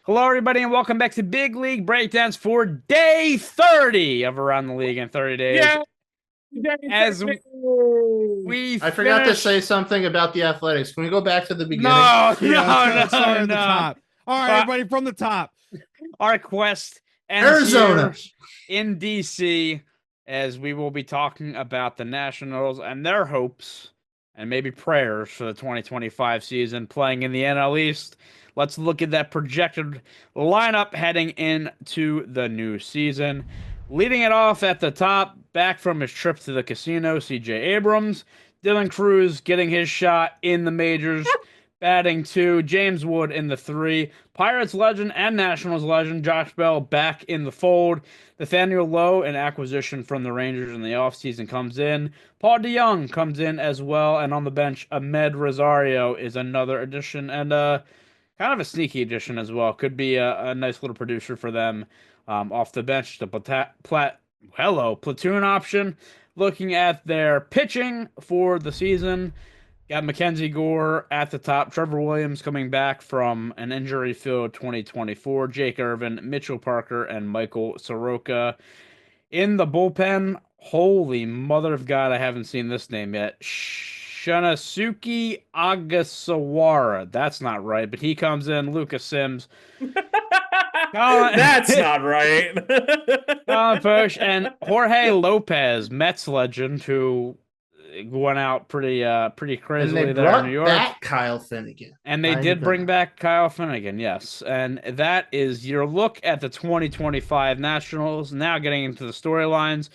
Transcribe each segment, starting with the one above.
Hello, everybody, and welcome back to Big League Breakdowns for day 30 of Around the League in 30 days. Yeah, As we I forgot to finish. say something about the Athletics. Can we go back to the beginning? No, yeah. Let's no, start at the no. top. All right, But everybody, from the top. our quest ends Arizona. here in DC as we will be talking about the Nationals and their hopes and maybe prayers for the 2025 season playing in the NL East. Let's look at that projected lineup heading into the new season. Leading it off at the top, back from his trip to the casino, CJ Abrams. Dylan Cruz getting his shot in the majors, batting two. James Wood in the three. Pirates legend and Nationals legend Josh Bell back in the fold. Nathaniel Lowe, an acquisition from the Rangers in the offseason, comes in. Paul DeYoung comes in as well. And on the bench, Ahmed Rosario is another addition and kind of a sneaky addition as well. Could be a nice little producer for them off the bench. The platoon option. Looking at their pitching for the season, got Mackenzie Gore at the top. Trevor Williams coming back from an injury-filled 2024. Jake Irvin, Mitchell Parker, and Michael Soroka. In the bullpen, holy mother of God, I haven't seen this name yet. Shunasuke Agasawara. That's not right, but he comes in. Lucas Sims. That's not right. Colin Posh and Jorge Lopez, Mets legend, who went out pretty And they crazily there in New brought York. back Kyle Finnegan. And they did bring back Kyle Finnegan, yes. And that is your look at the 2025 Nationals. Now getting into the storylines.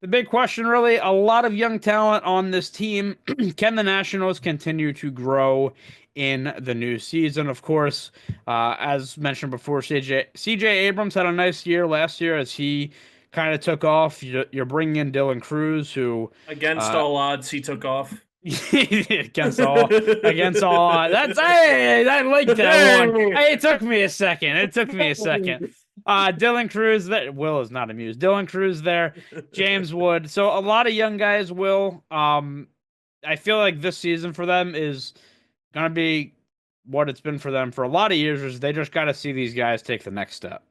The big question, really, a lot of young talent on this team. Can the Nationals continue to grow in the new season? Of course, as mentioned before, CJ Abrams had a nice year last year as he kind of took off. You're bringing in Dylan Cruz, who Against uh, all odds, he took off. against all odds. That's hey, I like that one. Hey, it took me a second. It took me a second. Dylan Cruz there. Will is not amused. Dylan Cruz there. James Wood. So a lot of young guys will. I feel like this season for them is gonna be what it's been for them for a lot of years. Is they just got to see these guys take the next step.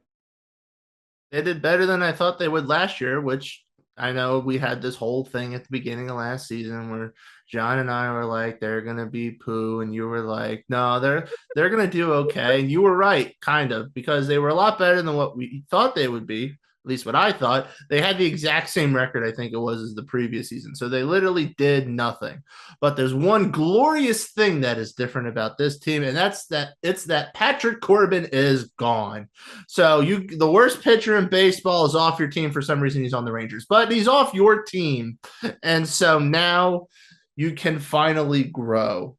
They did better than I thought they would last year, which I know we had this whole thing at the beginning of last season where John and I were like, they're gonna be poo, and you were like, no, they're gonna do okay. And you were right, kind of, because they were a lot better than what we thought they would be. At least what I thought. They had the exact same record, I think it was, as the previous season. So they literally did nothing. But there's one glorious thing that is different about this team, and that's that it's that Patrick Corbin is gone. So the worst pitcher in baseball is off your team for some reason. He's on the Rangers, but he's off your team, and so now you can finally grow.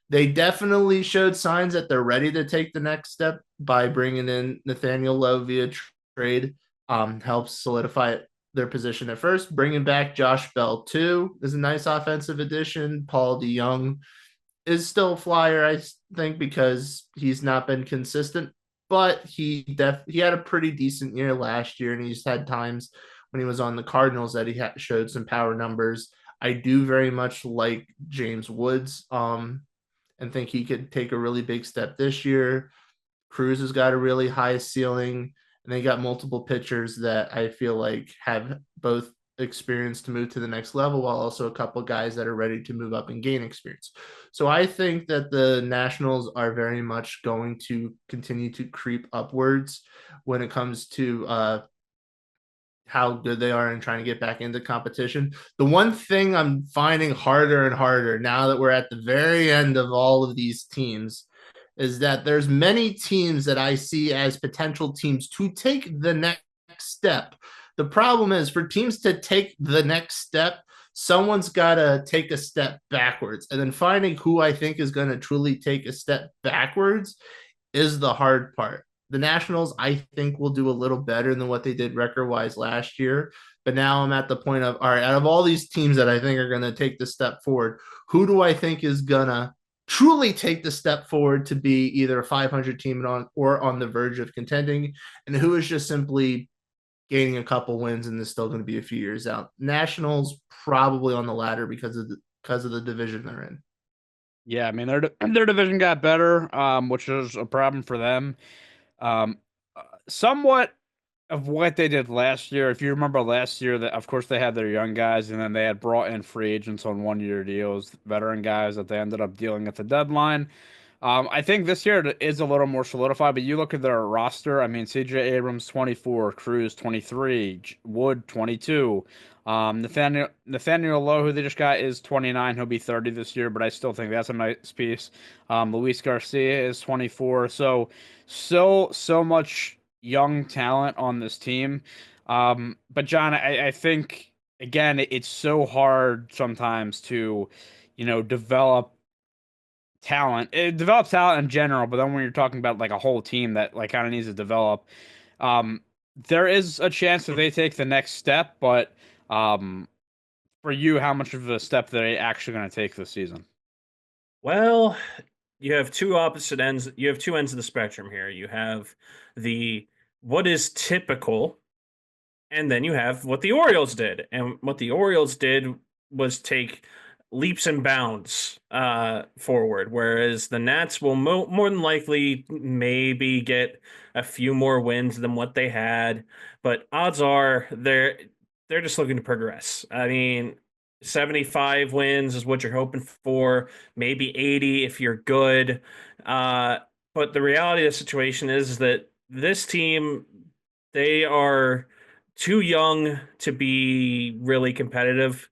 They definitely showed signs that they're ready to take the next step by bringing in Nathaniel Lowe via trade. Helps solidify their position at first. Bringing back Josh Bell too is a nice offensive addition. Paul DeYoung is still a flyer, I think, because he's not been consistent, but he had a pretty decent year last year, and he's had times when he was on the Cardinals that he showed some power numbers. I do very much like James Woods, and think he could take a really big step this year. Cruz has got a really high ceiling, and they got multiple pitchers that I feel like have both experience to move to the next level, while also a couple guys that are ready to move up and gain experience. So I think that the Nationals are very much going to continue to creep upwards when it comes to how good they are in trying to get back into competition. The one thing I'm finding harder and harder now that we're at the very end of all of these teams is that there's many teams that I see as potential teams to take the next step. The problem is for teams to take the next step, someone's got to take a step backwards. And then finding who I think is going to truly take a step backwards is the hard part. The Nationals, I think, will do a little better than what they did record-wise last year. But now I'm at the point of, all right, out of all these teams that I think are going to take the step forward, who do I think is going to truly take the step forward to be either a 500 team or on the verge of contending, and who is just simply gaining a couple wins and is still going to be a few years out? Nationals probably on the ladder because of the division they're in. Yeah, I mean their division got better, which is a problem for them. Um, Somewhat of what they did last year. If you remember last year, that of course they had their young guys, and then they had brought in free agents on 1 year deals, veteran guys that they ended up dealing at the deadline. I think this year it is a little more solidified, but you look at their roster. I mean, C.J. Abrams 24, Cruz 23, Wood 22. Nathaniel Lowe, who they just got, is 29. He'll be 30 this year, but I still think that's a nice piece. Luis Garcia is 24. So much young talent on this team. But John, I think again, it's so hard sometimes to, develop talent. It develops talent in general, but then when you're talking about like a whole team that like kind of needs to develop, um, there is a chance that they take the next step. But um, for you, how much of a step are they actually going to take this season? Well, you have two opposite ends. You have two ends of the spectrum here. You have the what is typical, and then you have what the Orioles did. And what the Orioles did was take leaps and bounds forward, whereas the Nats will more than likely maybe get a few more wins than what they had, but odds are they're just looking to progress. I mean, 75 wins is what you're hoping for, maybe 80 if you're good. Uh, but the reality of the situation is that this team, they are too young to be really competitive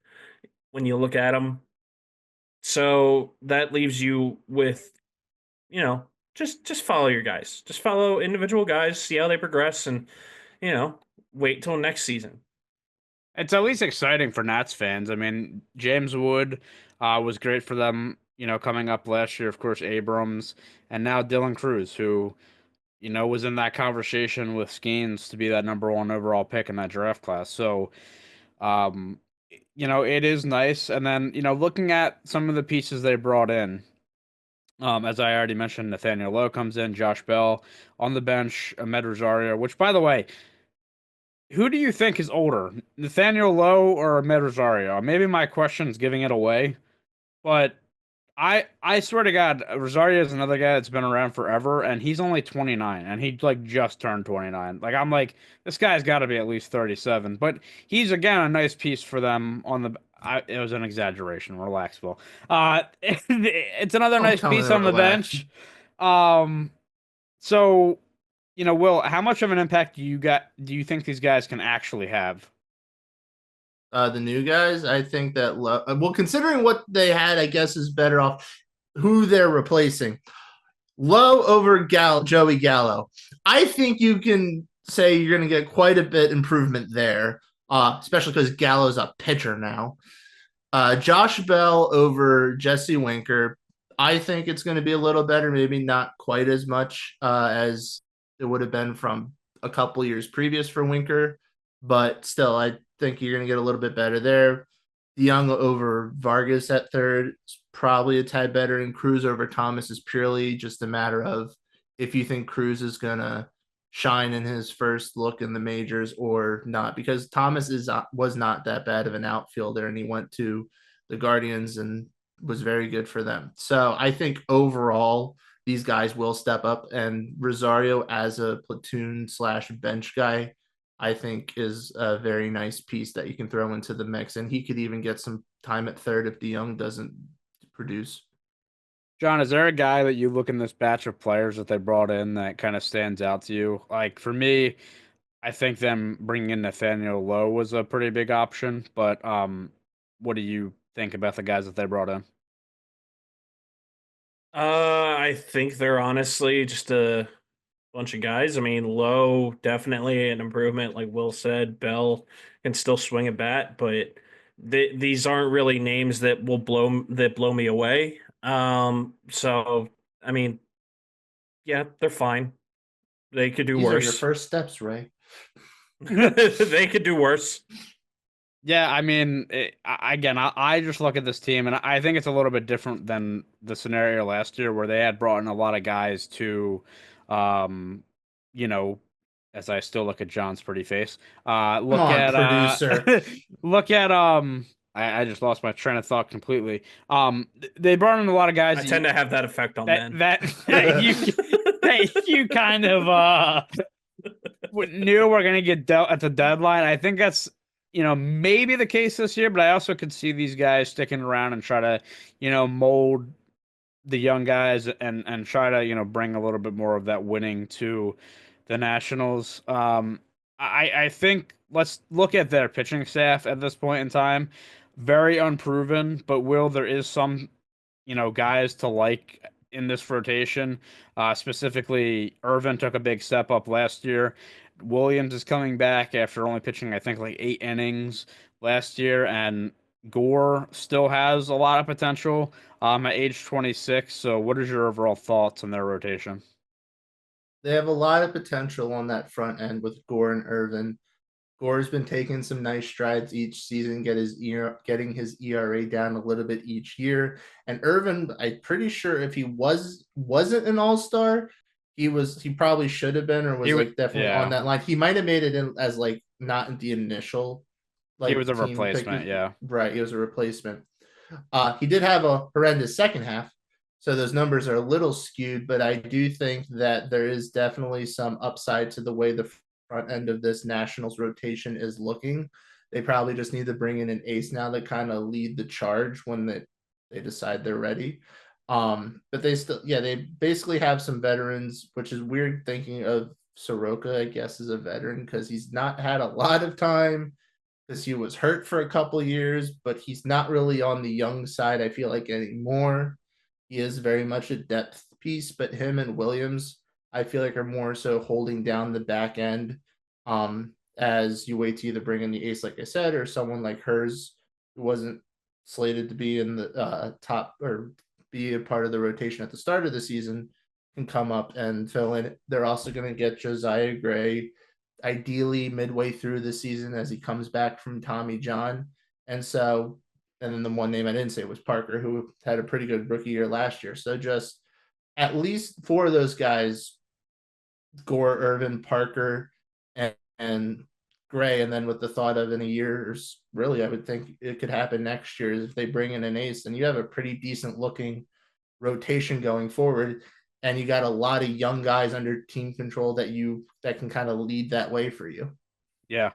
when you look at them. So that leaves you with, you know, just follow your guys. Just follow individual guys, see how they progress, and you know, wait till next season. It's at least exciting for Nats fans. I mean, James Wood was great for them, coming up last year. Of course, Abrams, and now Dylan Cruz, who was in that conversation with Skeens to be that number one overall pick in that draft class. So, um, it is nice. And then, looking at some of the pieces they brought in, as I already mentioned, Nathaniel Lowe comes in, Josh Bell on the bench, Ahmed Rosario, which, by the way, who do you think is older, Nathaniel Lowe or Ahmed Rosario? Maybe my question is giving it away, but I swear to God, Rosario is another guy that's been around forever, and he's only 29, and he like just turned 29. Like I'm like, this guy's got to be at least 37. But he's again a nice piece for them on the. It was an exaggeration. Relax, Will. It's another Don't nice tell me piece to on the relax. bench. Um, so Will, how much of an impact do you think these guys can actually have? The new guys, I think that well, considering what they had, I guess is better off who they're replacing. Low over Joey Gallo. I think you can say you're going to get quite a bit improvement there, especially because Gallo's a pitcher now. Josh Bell over Jesse Winker. I think it's going to be a little better, maybe not quite as much as it would have been from a couple years previous for Winker, but still, I think you're going to get a little bit better there. Young over Vargas at third is probably a tad better, and Cruz over Thomas is purely just a matter of if you think Cruz is going to shine in his first look in the majors or not, because Thomas was not that bad of an outfielder, and he went to the Guardians and was very good for them. So I think overall these guys will step up, and Rosario as a platoon slash bench guy, I think is a very nice piece that you can throw into the mix, and he could even get some time at third if DeYoung doesn't produce. John, is there a guy that you look in this batch of players that they brought in that kind of stands out to you? Like for me, I think them bringing in Nathaniel Lowe was a pretty big option, but what do you think about the guys that they brought in? I think they're honestly just a bunch of guys. I mean, Lowe definitely an improvement, like Will said. Bell can still swing a bat, but these aren't really names that will blow me away. So I mean, yeah, they're fine. They could do These are your worse. first steps, Ray. They could do worse. Yeah, I mean, again, I just look at this team, and I think it's a little bit different than the scenario last year where they had brought in a lot of guys to, um, you know, as I still look at John's pretty face, Come look on, at producer. look at I just lost my train of thought completely. They brought in a lot of guys I tend to have that effect on men. that you you kind of knew we're gonna get dealt at the deadline. I think that's maybe the case this year, but I also could see these guys sticking around and try to mold the young guys and try to bring a little bit more of that winning to the Nationals. I think let's look at their pitching staff at this point in time. Very unproven, but there is some guys to like in this rotation. Specifically, Irvin took a big step up last year. Williams is coming back after only pitching, I think, like 8 innings last year, and Gore still has a lot of potential at age 26. So, what is your overall thoughts on their rotation? They have a lot of potential on that front end with Gore and Irvin. Gore's been taking some nice strides each season, getting his ERA down a little bit each year. And Irvin, I'm pretty sure if he wasn't an all-star, he probably should have been or was like definitely on that line. He might have made it in as like not in the initial He was a team replacement, pick. yeah. Right, he was a replacement. He did have a horrendous second half, so those numbers are a little skewed, but I do think that there is definitely some upside to the way the front end of this Nationals rotation is looking. They probably just need to bring in an ace now to kind of lead the charge when they decide they're ready. But they basically have some veterans, which is weird thinking of Soroka, I guess, as a veteran because he's not had a lot of time because he was hurt for a couple years, but he's not really on the young side, I feel like, anymore. He is very much a depth piece, but him and Williams, I feel like, are more so holding down the back end as you wait to either bring in the ace, like I said, or someone like hers who wasn't slated to be in the top or be a part of the rotation at the start of the season can come up and fill in. They're also going to get Josiah Gray ideally midway through the season as he comes back from Tommy John. And then the one name I didn't say was Parker, who had a pretty good rookie year last year. So just at least four of those guys, Gore, Irvin, Parker, and Gray. And then with the thought of in a year, really, I would think it could happen next year if they bring in an ace, and you have a pretty decent looking rotation going forward. And you got a lot of young guys under team control that can kind of lead that way for you. Yeah.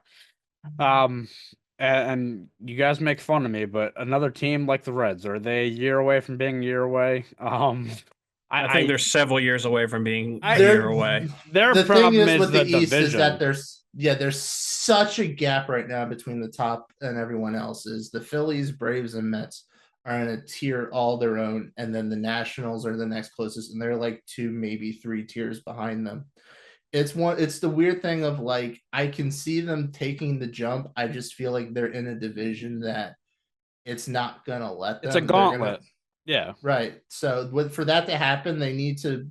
And you guys make fun of me, but another team like the Reds, are they a year away from being a year away? I think they're several years away from being a They're- year away. Their The problem thing is is with the the East is that division. there's such a gap right now between the top and everyone else. Is the Phillies, Braves, and Mets are in a tier all their own, and then the Nationals are the next closest, and they're like 2, maybe 3 tiers behind them. It's the weird thing of like I can see them taking the jump. I just feel like they're in a division that it's not gonna let them. It's a gauntlet. Yeah. Right. So for that to happen, they need to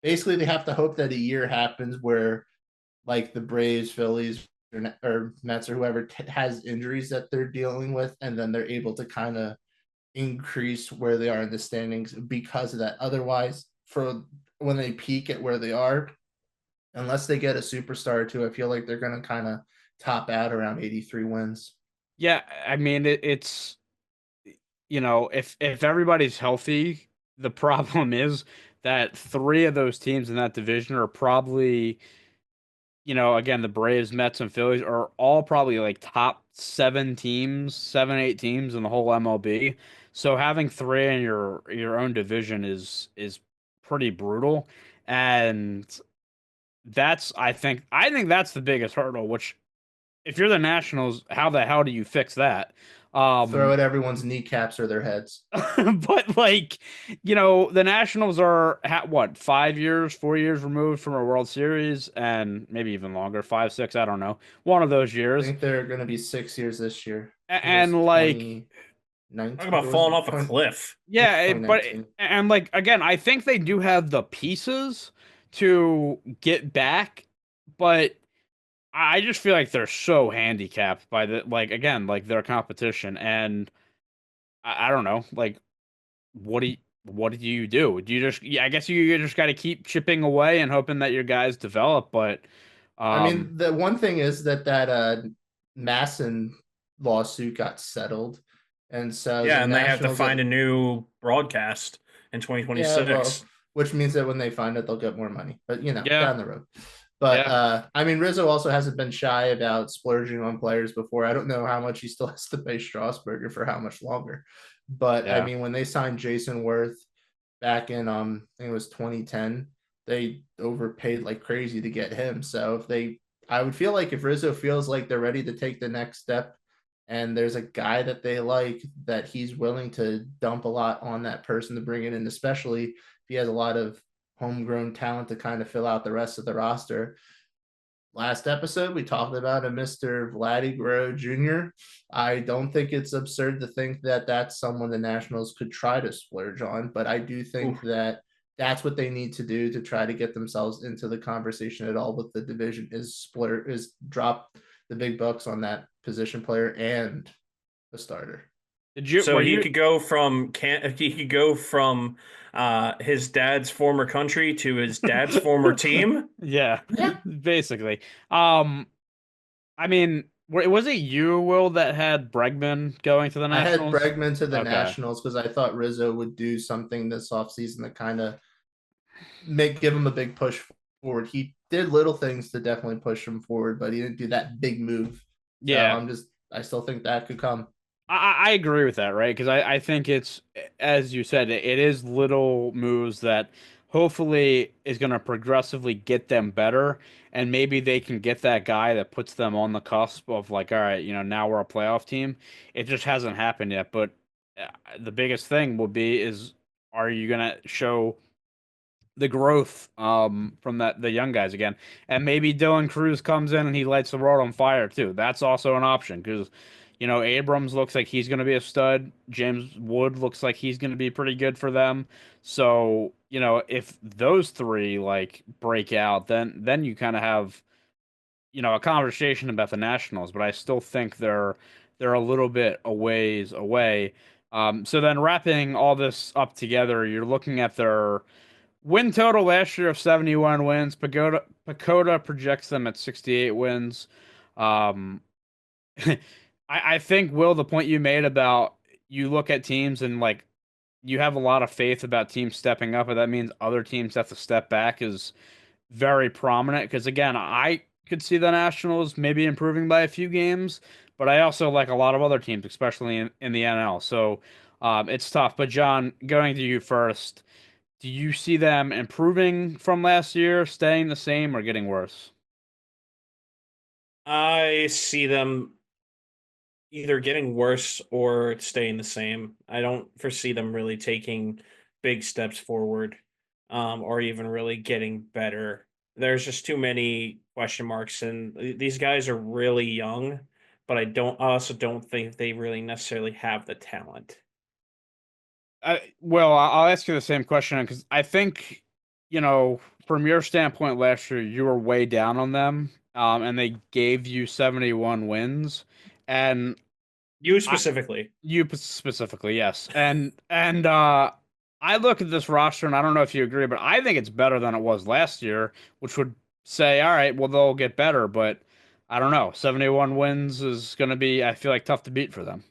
basically they have to hope that a year happens where like the Braves, Phillies, or Mets or whoever has injuries that they're dealing with, and then they're able to kind of increase where they are in the standings because of that. Otherwise, for when they peak at where they are, unless they get a superstar or two, I feel like they're going to kind of top out around 83 wins. Yeah, I mean it's if everybody's healthy, the problem is that 3 of those teams in that division are probably again, the Braves, Mets, and Phillies are all probably like top 7, 8 teams in the whole MLB. So having 3 in your own division is pretty brutal, and I think that's the biggest hurdle. Which, if you're the Nationals, how the hell do you fix that? Throw at everyone's kneecaps or their heads. But like, the Nationals are what, 5 years, 4 years removed from a World Series, and maybe even longer, 5, 6, I don't know, one of those I years. think they're going to be 6 years this year. And like, 2019. Talk about falling off a cliff. yeah, but 2019. and like again, I think they do have the pieces to get back, but I just feel like they're so handicapped by like their competition, and I don't know, like what do you do? Do you just I guess you just got to keep chipping away and hoping that your guys develop, but I mean, the one thing is that Masson lawsuit got settled, and so Yeah, the and they have to Nationals find a new broadcast in 2026. Yeah, well, which means that when they find it, they'll get more money. But Yeah, down the road. But yeah, I mean, Rizzo also hasn't been shy about splurging on players before. I don't know how much he still has to pay Strasburger for how much longer. But I yeah. mean, when they signed Jason Worth back in I think it was 2010, they overpaid like crazy to get him. So if they I would feel like if Rizzo feels like they're ready to take the next step and there's a guy that they like, that he's willing to dump a lot on that person to bring it in, especially if he has a lot of homegrown talent to kind of fill out the rest of the roster. Last episode, we talked about a Mr. Vladdy Guerrero Jr. I don't think it's absurd to think that that's someone the Nationals could try to splurge on, but I do think Oof. that that's what they need to do to try to get themselves into the conversation at all with the division is drop the big bucks on that position player and a starter. Did you? So Were he you? could go from his dad's former country to his dad's former team. Yeah, Yeah, basically. I mean, was it you, Will, that had Bregman going to the I had Nationals? Bregman to the Okay. Nationals because I thought Rizzo would do something this offseason to kind of give him a big push forward. He did little things to definitely push him forward, but he didn't do that big move. So Yeah, I still think that could come. I agree with that, right? Because I think it's, as you said, it is little moves that hopefully is going to progressively get them better. And maybe they can get that guy that puts them on the cusp of like, all right, now we're a playoff team. It just hasn't happened yet. But the biggest thing will be is, are you going to show the growth from the young guys again? And maybe Dylan Cruz comes in and he lights the world on fire too. That's also an option because Abrams looks like he's going to be a stud. James Wood looks like he's going to be pretty good for them. So if those three like break out, then you kind of have a conversation about the Nationals. But I still think they're a little bit a ways away. So then wrapping all this up together, you're looking at their win total last year of 71 wins. Pagoda projects them at 68 wins. Um, I think, Will, the point you made about you look at teams and like you have a lot of faith about teams stepping up, and that means other teams have to step back is very prominent. Because again, I could see the Nationals maybe improving by a few games, but I also like a lot of other teams, especially in the NL. So it's tough. But John, going to you first. Do you see them improving from last year, staying the same, or getting worse? I see them either getting worse or staying the same. I don't foresee them really taking big steps forward, or even really getting better. There's just too many question marks, and these guys are really young, but I also don't think they really necessarily have the talent. Well, I'll ask you the same question because I think, from your standpoint last year, you were way down on them, and they gave you 71 wins, and You I, specifically. specifically, yes, and I look at this roster, and I don't know if you agree, but I think it's better than it was last year, which would say, all right, well, they'll get better, but I don't know. 71 wins is going to be, I feel like, tough to beat for them.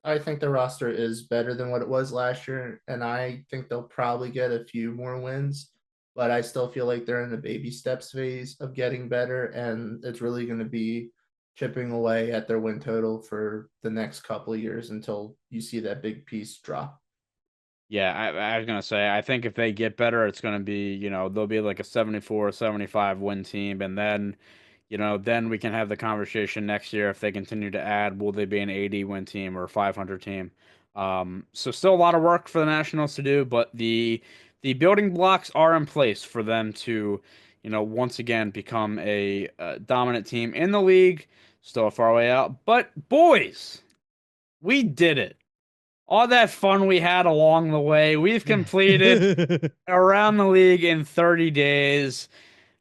I think the roster is better than what it was last year, and I think they'll probably get a few more wins. But I still feel like they're in the baby steps phase of getting better, and it's really going to be chipping away at their win total for the next couple of years until you see that big piece drop. Yeah, I was gonna say I think if they get better, it's gonna be, they'll be like a 74, 75 win team, and then we can have the conversation next year if they continue to add, will they be an 80 win team or a 500 team? So still a lot of work for the Nationals to do, but the building blocks are in place for them to, once again become a dominant team in the league. Still a far way out, but boys, we did it. All that fun we had along the way, we've completed around the league in 30 days.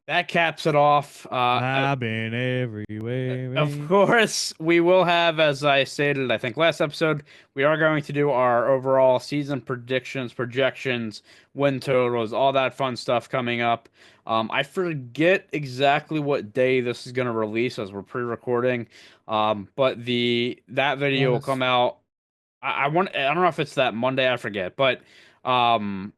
That caps it off. I've been everywhere. Of course, we will have, as I stated, I think last episode, we are going to do our overall season predictions, projections, win totals, all that fun stuff coming up. I forget exactly what day this is going to release as we're pre-recording, but that video will come out. I don't know if it's that Monday, I forget, but um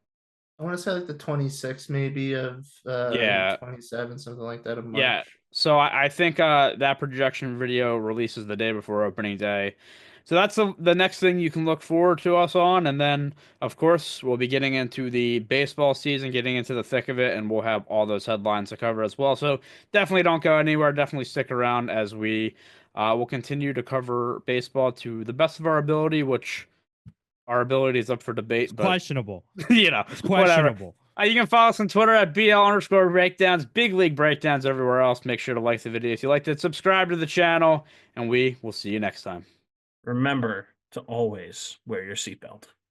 I want to say like the 26th, maybe of Yeah. 27, something like that of March. Yeah. So I think that projection video releases the day before opening day. So that's the next thing you can look forward to us on. And then, of course, we'll be getting into the baseball season, getting into the thick of it, and we'll have all those headlines to cover as well. So definitely don't go anywhere. Definitely stick around as we will continue to cover baseball to the best of our ability, which our ability is up for debate, It's but questionable. you know, It's whatever. questionable. You can follow us on Twitter at BL_breakdowns, big league breakdowns everywhere else. Make sure to like the video if you liked it, subscribe to the channel, and we will see you next time. Remember to always wear your seatbelt.